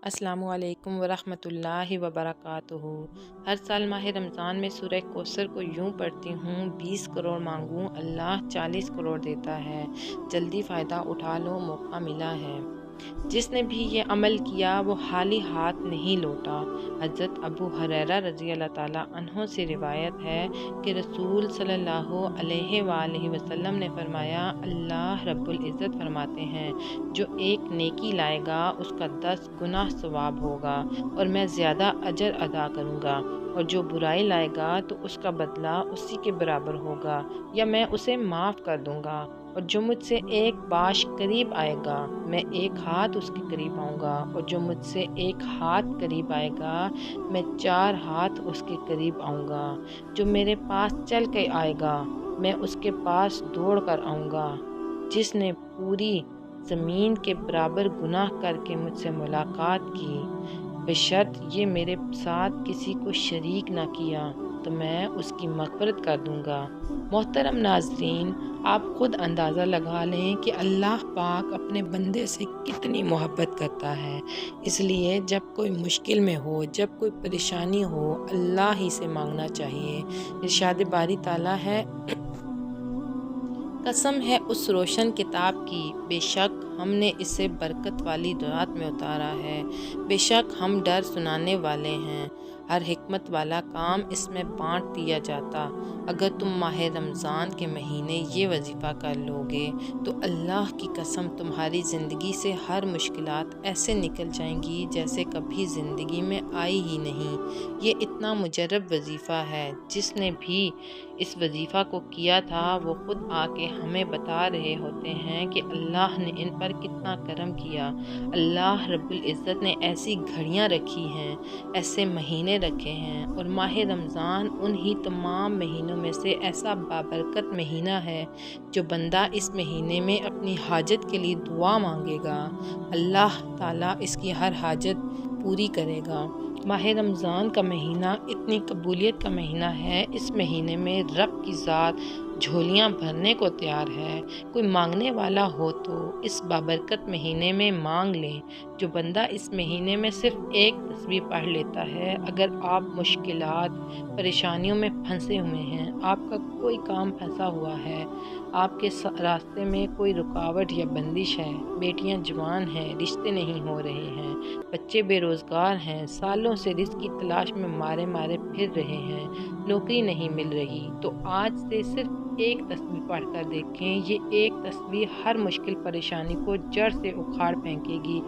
السلام علیکم ورحمۃ اللہ وبرکاتہ۔ ہر سال ماہ رمضان میں سورہ کوثر کو یوں پڑھتی ہوں، 20 کروڑ مانگوں اللہ 40 کروڑ دیتا ہے، جلدی فائدہ اٹھا لو موقع ملا ہے۔ جس نے بھی یہ عمل کیا وہ خالی ہاتھ نہیں لوٹا۔ حضرت ابو ہریرہ رضی اللہ تعالیٰ عنہ سے روایت ہے کہ رسول صلی اللہ علیہ وآلہ وسلم نے فرمایا، اللہ رب العزت فرماتے ہیں، جو ایک نیکی لائے گا اس کا 10 گنا ثواب ہوگا اور میں زیادہ اجر ادا کروں گا، اور جو برائی لائے گا تو اس کا بدلہ اسی کے برابر ہوگا یا میں اسے معاف کر دوں گا، اور جو مجھ سے ایک باش قریب آئے گا میں ایک ہاتھ اس کے قریب آؤں گا، اور جو مجھ سے ایک ہاتھ قریب آئے گا میں 4 ہاتھ اس کے قریب آؤں گا، جو میرے پاس چل کے آئے گا میں اس کے پاس دوڑ کر آؤں گا، جس نے پوری زمین کے برابر گناہ کر کے مجھ سے ملاقات کی بشرط یہ میرے ساتھ کسی کو شریک نہ کیا تو میں اس کی مغفرت کر دوں گا۔ محترم ناظرین، آپ خود اندازہ لگا لیں کہ اللہ پاک اپنے بندے سے کتنی محبت کرتا ہے۔ اس لیے جب کوئی مشکل میں ہو، جب کوئی پریشانی ہو، اللہ ہی سے مانگنا چاہیے۔ ارشاد باری تعالیٰ ہے، قسم ہے اس روشن کتاب کی، بے شک ہم نے اسے برکت والی رات میں اتارا ہے، بے شک ہم ڈر سنانے والے ہیں۔ ہر حکمت والا کام اس میں بانٹ دیا جاتا۔ اگر تم ماہ رمضان کے مہینے یہ وظیفہ کر لو گے تو اللہ کی قسم تمہاری زندگی سے ہر مشکلات ایسے نکل جائیں گی جیسے کبھی زندگی میں آئی ہی نہیں۔ یہ اتنا مجرب وظیفہ ہے، جس نے بھی اس وظیفہ کو کیا تھا وہ خود آ کے ہمیں بتا رہے ہوتے ہیں کہ اللہ نے ان پر کتنا کرم کیا۔ اللہ رب العزت نے ایسی گھڑیاں رکھی ہیں، ایسے مہینے رکھے ہیں، اور ماہ رمضان انہی تمام مہینوں میں سے ایسا بابرکت مہینہ ہے جو بندہ اس مہینے میں اپنی حاجت کے لیے دعا مانگے گا اللہ تعالیٰ اس کی ہر حاجت پوری کرے گا۔ ماہ رمضان کا مہینہ اتنی قبولیت کا مہینہ ہے، اس مہینے میں رب کی ذات جھولیاں بھرنے کو تیار ہے۔ کوئی مانگنے والا ہو تو اس بابرکت مہینے میں مانگ لیں۔ جو بندہ اس مہینے میں صرف ایک تسبیح پڑھ لیتا ہے، اگر آپ مشکلات پریشانیوں میں پھنسے ہوئے ہیں، آپ کا کوئی کام پھنسا ہوا ہے، آپ کے راستے میں کوئی رکاوٹ یا بندش ہے، بیٹیاں جوان ہیں، رشتے نہیں ہو رہے ہیں، بچے بے روزگار ہیں، سالوں سے رزق کی تلاش میں مارے مارے پھر رہے ہیں، نوکری نہیں مل رہی، تو آج سے صرف ایک تسبیح پڑھ کر دیکھیں۔ یہ ایک تسبیح ہر مشکل پریشانی کو جڑ سے اکھاڑ پھینکے گی،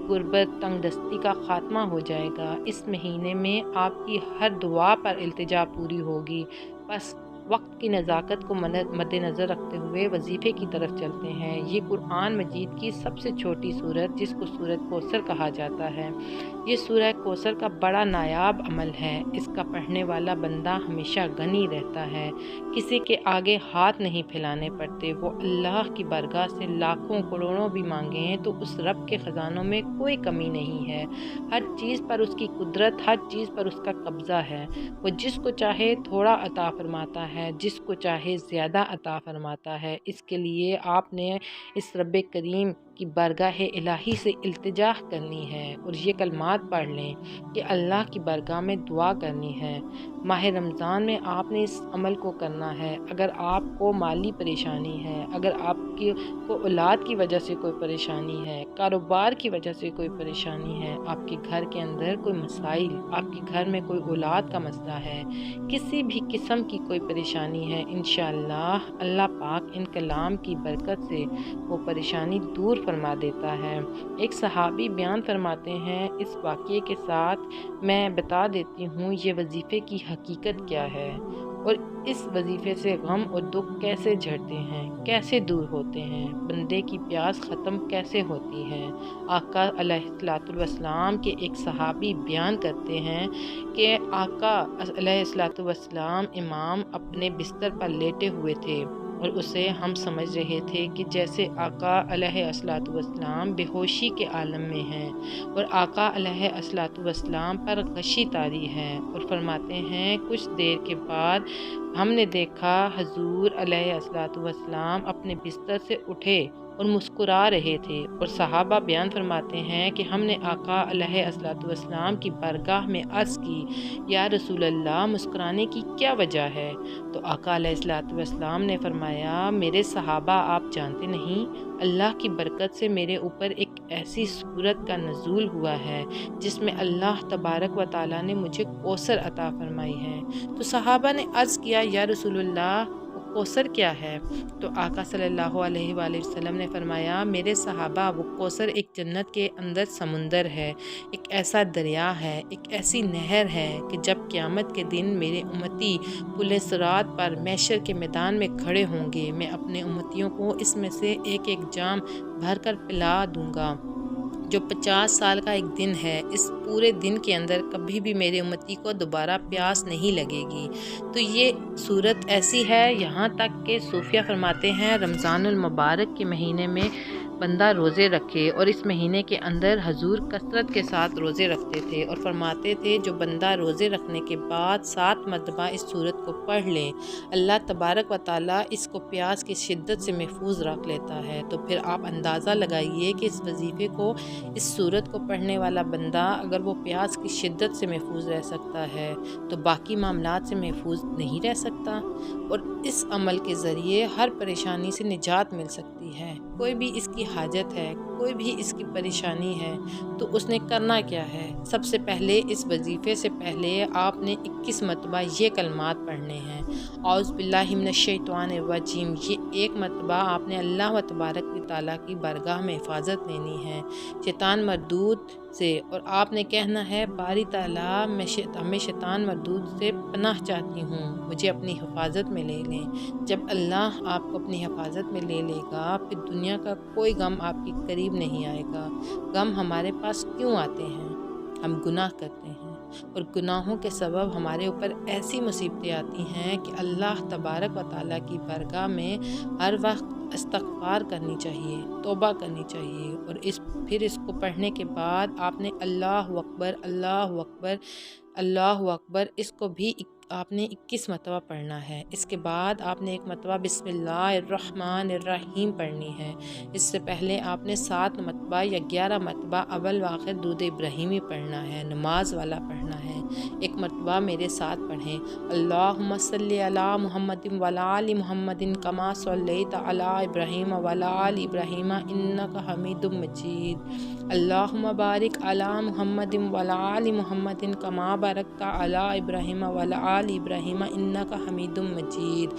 غربت تنگ دستی کا خاتمہ ہو جائے گا۔ اس مہینے میں آپ کی ہر دعا پر التجا پوری ہوگی۔ بس وقت کی نزاکت کو مد نظر رکھتے ہوئے وظیفے کی طرف چلتے ہیں۔ یہ قرآن مجید کی سب سے چھوٹی سورت، جس کو سورۃ کوثر کہا جاتا ہے، یہ سورہ کوثر کا بڑا نایاب عمل ہے۔ اس کا پڑھنے والا بندہ ہمیشہ غنی رہتا ہے، کسی کے آگے ہاتھ نہیں پھیلانے پڑتے۔ وہ اللہ کی بارگاہ سے لاکھوں کروڑوں بھی مانگیں تو اس رب کے خزانوں میں کوئی کمی نہیں ہے۔ ہر چیز پر اس کی قدرت، ہر چیز پر اس کا قبضہ ہے۔ وہ جس کو چاہے تھوڑا عطا فرماتا ہے، جس کو چاہے زیادہ عطا فرماتا ہے۔ اس کے لیے آپ نے اس رب کریم کی بارگاہ الہی سے التجا کرنی ہے اور یہ کلمات پڑھ لیں کہ اللہ کی بارگاہ میں دعا کرنی ہے۔ ماہ رمضان میں آپ نے اس عمل کو کرنا ہے۔ اگر آپ کو مالی پریشانی ہے، اگر آپ کو اولاد کی وجہ سے کوئی پریشانی ہے، کاروبار کی وجہ سے کوئی پریشانی ہے، آپ کے گھر کے اندر کوئی مسائل، آپ کے گھر میں کوئی اولاد کا مسئلہ ہے، کسی بھی قسم کی کوئی پریشانی ہے، انشاءاللہ اللہ پاک ان کلام کی برکت سے وہ پریشانی دور فرما دیتا ہے۔ ایک صحابی بیان فرماتے ہیں، اس واقعے کے ساتھ میں بتا دیتی ہوں یہ وظیفے کی حقیقت کیا ہے اور اس وظیفے سے غم اور دکھ کیسے جھڑتے ہیں، کیسے دور ہوتے ہیں، بندے کی پیاس ختم کیسے ہوتی ہے۔ آقا علیہ الصلوۃ والسلام کے ایک صحابی بیان کرتے ہیں کہ آقا علیہ الصلوۃ والسلام امام اپنے بستر پر لیٹے ہوئے تھے اور اسے ہم سمجھ رہے تھے کہ جیسے آقا علیہ الصلوۃ والسلام بے ہوشی کے عالم میں ہیں، اور آقا علیہ الصلوۃ والسلام پر غشی طاری ہے، اور فرماتے ہیں کچھ دیر کے بعد ہم نے دیکھا حضور علیہ الصلوۃ والسلام اپنے بستر سے اٹھے اور مسکرا رہے تھے، اور صحابہ بیان فرماتے ہیں کہ ہم نے آقا علیہ الصلوۃ والسلام کی بارگاہ میں عرض کی، یا رسول اللہ، مسکرانے کی کیا وجہ ہے؟ تو آقا علیہ الصلوۃ والسلام نے فرمایا، میرے صحابہ، آپ جانتے نہیں، اللہ کی برکت سے میرے اوپر ایک ایسی صورت کا نزول ہوا ہے جس میں اللہ تبارک و تعالیٰ نے مجھے کوثر عطا فرمائی ہے۔ تو صحابہ نے عرض کیا، یا رسول اللہ، وہ کوثر کیا ہے؟ تو آقا صلی اللہ علیہ وآلہ وسلم نے فرمایا، میرے صحابہ، وہ کوثر ایک جنت کے اندر سمندر ہے، ایک ایسا دریا ہے، ایک ایسی نہر ہے کہ جب قیامت کے دن میرے امتی پل صراط پر محشر کے میدان میں کھڑے ہوں گے، میں اپنے امتیوں کو اس میں سے ایک ایک جام بھر کر پلا دوں گا، جو 50 سال کا ایک دن ہے۔ اس پورے دن کے اندر کبھی بھی میرے امتی کو دوبارہ پیاس نہیں لگے گی۔ تو یہ صورت ایسی ہے، یہاں تک کہ صوفیہ فرماتے ہیں رمضان المبارک کے مہینے میں بندہ روزے رکھے، اور اس مہینے کے اندر حضور کثرت کے ساتھ روزے رکھتے تھے، اور فرماتے تھے جو بندہ روزے رکھنے کے بعد 7 مرتبہ اس صورت کو پڑھ لے، اللہ تبارک و تعالیٰ اس کو پیاس کی شدت سے محفوظ رکھ لیتا ہے۔ تو پھر آپ اندازہ لگائیے کہ اس وظیفے کو، اس صورت کو پڑھنے والا بندہ اگر وہ پیاس کی شدت سے محفوظ رہ سکتا ہے تو باقی معاملات سے محفوظ نہیں رہ سکتا، اور اس عمل کے ذریعے ہر پریشانی سے نجات مل سکتی ہے۔ کوئی بھی اس کی حاجت ہے، کوئی بھی اس کی پریشانی ہے، تو اس نے کرنا کیا ہے؟ سب سے پہلے اس وظیفے سے پہلے آپ نے 21 مرتبہ یہ کلمات پڑھنے ہیں، اعوذ باللہ من الشیطان الرجیم۔ یہ ایک مرتبہ آپ نے اللہ و تبارک و تعالیٰ کی بارگاہ میں حفاظت لینی ہے شیطان مردود سے، اور آپ نے کہنا ہے، باری تعالیٰ، میں شیطان مردود سے پناہ چاہتی ہوں، مجھے اپنی حفاظت میں لے لیں۔ جب اللہ آپ کو اپنی حفاظت میں لے لے گا، پھر دنیا کا کوئی غم آپ کے قریب نہیں آئے گا۔ غم ہمارے پاس کیوں آتے ہیں؟ ہم گناہ کرتے ہیں، اور گناہوں کے سبب ہمارے اوپر ایسی مصیبتیں آتی ہیں کہ اللہ تبارک و تعالیٰ کی بارگاہ میں ہر وقت استغفار کرنی چاہیے، توبہ کرنی چاہیے، اور پھر اس کو پڑھنے کے بعد آپ نے اللہ اکبر، اللہ اکبر، اللہ اکبر، اس کو بھی آپ نے 21 مرتبہ پڑھنا ہے۔ اس کے بعد آپ نے ایک مرتبہ بسم اللہ الرحمن الرحیم پڑھنی ہے۔ اس سے پہلے آپ نے 7 مرتبہ یا 11 مرتبہ اول و آخر درود ابراہیمی پڑھنا ہے، نماز والا پڑھنا ہے۔ ایک مرتبہ میرے ساتھ پڑھیں، اللہم صلی علی محمد وعلی آل محمد کما صلیت علی ابراہیم وعلی آل ابراہیم انک حمید مجید، اللہم بارک علی محمد وعلی آل محمد کما بارکت علی ابراہیم وعلی آل ابراہیم انک حمید مجید۔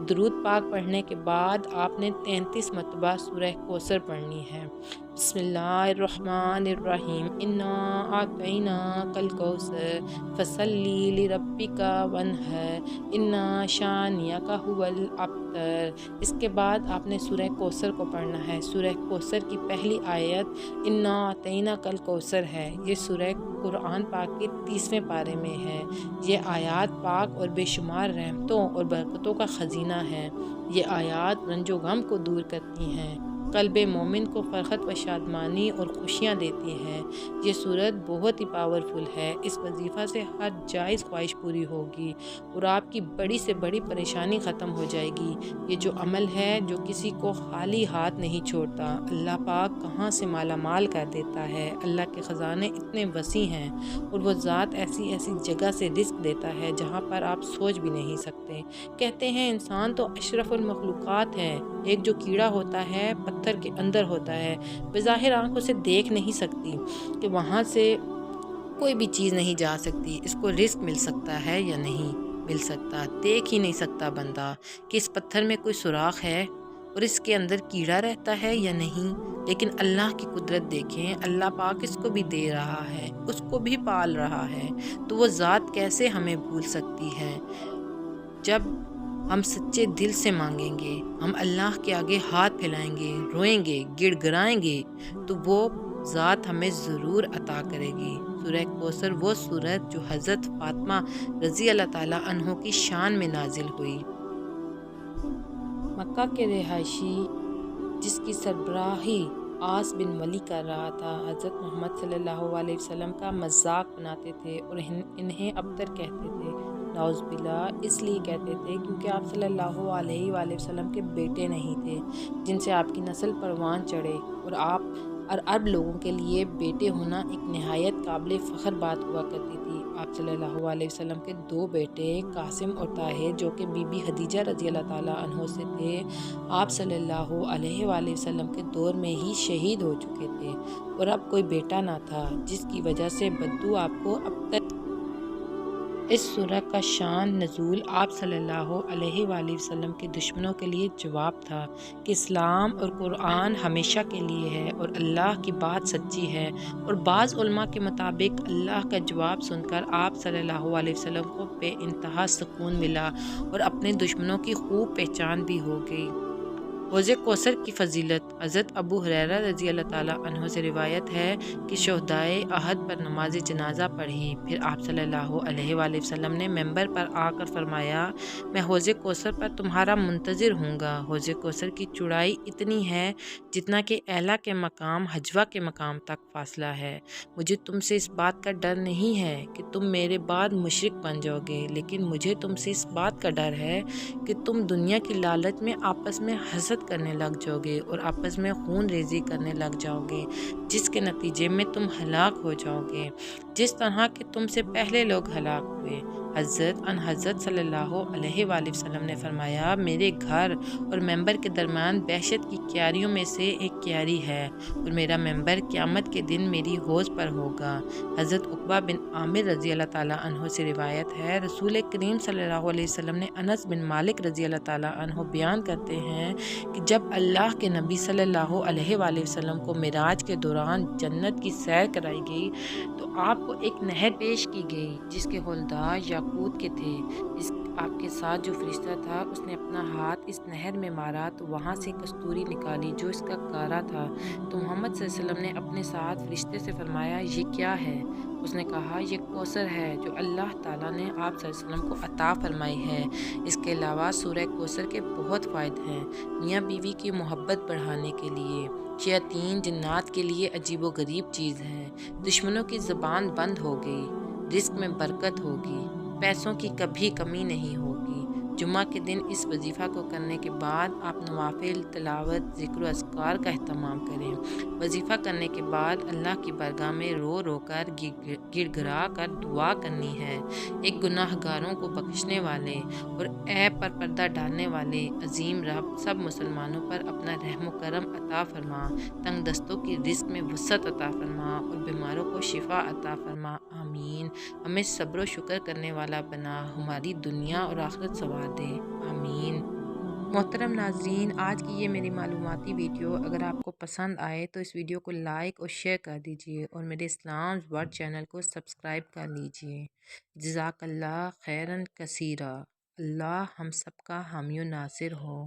درود پاک پڑھنے کے بعد آپ نے 33 مرتبہ سورہ کوثر پڑھنی ہے۔ بسم اللہ الرحمن الرحیم، انا اعطیناک الکوثر فصلی لربک وانحر ان شانئک ھو الابتر۔ اس کے بعد آپ نے سورہ کوثر کو پڑھنا ہے۔ سورہ کوثر کی پہلی آیت انا اعطیناک الکوثر ہے۔ یہ سورہ قرآن پاک کے 30ویں پارے میں ہے۔ یہ آیات پاک اور بے شمار رحمتوں اور برکتوں کا خزینہ ہے۔ یہ آیات رنج و غم کو دور کرتی ہیں، قلب مومن کو فرحت و شادمانی اور خوشیاں دیتی ہیں۔ یہ صورت بہت ہی پاورفل ہے۔ اس وظیفہ سے ہر جائز خواہش پوری ہوگی، اور آپ کی بڑی سے بڑی پریشانی ختم ہو جائے گی۔ یہ جو عمل ہے جو کسی کو خالی ہاتھ نہیں چھوڑتا، اللہ پاک کہاں سے مالا مال کر دیتا ہے۔ اللہ کے خزانے اتنے وسیع ہیں، اور وہ ذات ایسی ایسی جگہ سے رزق دیتا ہے جہاں پر آپ سوچ بھی نہیں سکتے۔ کہتے ہیں انسان تو اشرف المخلوقات ہے۔ ایک جو کیڑا ہوتا ہے پتھر کے اندر ہوتا ہے، بظاہر آنکھوں سے دیکھ نہیں سکتی کہ وہاں سے کوئی بھی چیز نہیں جا سکتی، اس کو رزق مل سکتا ہے یا نہیں مل سکتا، دیکھ ہی نہیں سکتا بندہ کہ اس پتھر میں کوئی سوراخ ہے اور اس کے اندر کیڑا رہتا ہے یا نہیں۔ لیکن اللہ کی قدرت دیکھیں، اللہ پاک اس کو بھی دے رہا ہے، اس کو بھی پال رہا ہے، تو وہ ذات کیسے ہمیں بھول سکتی ہے؟ جب ہم سچے دل سے مانگیں گے، ہم اللہ کے آگے ہاتھ پھیلائیں گے، روئیں گے، گڑ گڑائیں گے، تو وہ ذات ہمیں ضرور عطا کرے گی۔ سورہ کوثر وہ سورت جو حضرت فاطمہ رضی اللہ تعالیٰ عنہ کی شان میں نازل ہوئی۔ مکہ کے رہائشی جس کی سربراہی عاص بن ولی کر رہا تھا، حضرت محمد صلی اللہ علیہ وسلم کا مذاق بناتے تھے اور انہیں ابتر کہتے تھے۔ نعوذ باللہ اس لیے کہتے تھے کیونکہ آپ صلی اللہ علیہ وآلہ وسلم کے بیٹے نہیں تھے جن سے آپ کی نسل پروان چڑھے، اور عرب لوگوں کے لیے بیٹے ہونا ایک نہایت قابل فخر بات ہوا کرتی تھی۔ آپ صلی اللہ علیہ وسلم کے 2 بیٹے قاسم اور طاہر جو کہ بی بی خدیجہ رضی اللہ تعالیٰ عنہ سے تھے، آپ صلی اللہ علیہ وآلہ وسلم کے دور میں ہی شہید ہو چکے تھے اور اب کوئی بیٹا نہ تھا، جس کی وجہ سے بدو آپ کو اب تک۔ اس سورہ کا شان نزول آپ صلی اللہ علیہ وآلہ وسلم کے دشمنوں کے لیے جواب تھا کہ اسلام اور قرآن ہمیشہ کے لیے ہے اور اللہ کی بات سچی ہے، اور بعض علماء کے مطابق اللہ کا جواب سن کر آپ صلی اللہ علیہ وسلم کو بے انتہا سکون ملا اور اپنے دشمنوں کی خوب پہچان بھی ہو گئی۔ حوض کوثر کی فضیلت حضرت ابو ہریرہ رضی اللہ تعالیٰ عنہ سے روایت ہے کہ شہدائے احد پر نماز جنازہ پڑھی، پھر آپ صلی اللہ علیہ وآلہ وسلم نے ممبر پر آ کر فرمایا، میں حوض کوثر پر تمہارا منتظر ہوں گا۔ حوض کوثر کی چوڑائی اتنی ہے جتنا کہ اعلیٰ کے مقام حجوہ کے مقام تک فاصلہ ہے۔ مجھے تم سے اس بات کا ڈر نہیں ہے کہ تم میرے بعد مشرک بن جاؤ گے، لیکن مجھے تم سے اس بات کا ڈر ہے کہ تم دنیا کی لالچ میں آپس میں حسد کرنے لگ جاؤ گے اور آپس میں خون ریزی کرنے لگ جاؤ گے، جس کے نتیجے میں تم ہلاک ہو جاؤ گے، جس طرح کہ تم سے پہلے لوگ ہلاک ہوئے۔ حضرت صلی اللہ علیہ وآلہ وسلم نے فرمایا، میرے گھر اور ممبر کے درمیان دہشت کی کیاریوں میں سے ایک کیاری ہے اور میرا ممبر قیامت کے دن میری حوض پر ہوگا۔ حضرت عقبہ بن عامر رضی اللہ تعالیٰ عنہ سے روایت ہے، رسول کریم صلی اللہ علیہ وسلم نے انس بن مالک رضی اللہ تعالیٰ عنہ بیان کرتے ہیں کہ جب اللہ کے نبی صلی اللہ علیہ وآلہ وسلم کو معراج کے دوران جنت کی سیر کرائی گئی تو آپ کو ایک نہر پیش کی گئی جس کے حوالدار یاقوت کے تھے۔ آپ کے ساتھ جو فرشتہ تھا اس نے اپنا ہاتھ اس نہر میں مارا تو وہاں سے کستوری نکالی جو اس کا کارا تھا، تو محمد صلی اللہ علیہ وسلم نے اپنے ساتھ فرشتے سے فرمایا، یہ کیا ہے؟ اس نے کہا، یہ کوثر ہے جو اللہ تعالیٰ نے آپ صلی اللہ علیہ وسلم کو عطا فرمائی ہے۔ اس کے علاوہ سورہ کوثر کے بہت فائدے ہیں، میاں بیوی کی محبت بڑھانے کے لیے، شیاطین جنات کے لیے عجیب و غریب چیز ہے، دشمنوں کی زبان بند ہو گئی، رزق میں برکت ہوگی، پیسوں کی کبھی کمی نہیں ہوگی۔ جمعہ کے دن اس وظیفہ کو کرنے کے بعد آپ نوافل تلاوت ذکر و اذکار کا اہتمام کریں۔ وظیفہ کرنے کے بعد اللہ کی بارگاہ میں رو رو کر گڑ گڑا کر دعا کرنی ہے، ایک گناہ گاروں کو بخشنے والے اور عیب پر پردہ ڈالنے والے عظیم رب سب مسلمانوں پر اپنا رحم و کرم عطا فرما، تنگ دستوں کی رزق میں وسعت عطا فرما اور بیماروں کو شفا عطا فرما، آمین۔ ہمیں صبر و شکر کرنے والا بنا، ہماری دنیا اور آخرت سنوار دے، آمین۔ محترم ناظرین، آج کی یہ میری معلوماتی ویڈیو اگر آپ کو پسند آئے تو اس ویڈیو کو لائک اور شیئر کر دیجئے اور میرے اسلامز ورلڈ چینل کو سبسکرائب کر لیجئے۔ جزاک اللہ خیرن کثیرہ۔ اللہ ہم سب کا حامی و ناصر ہو۔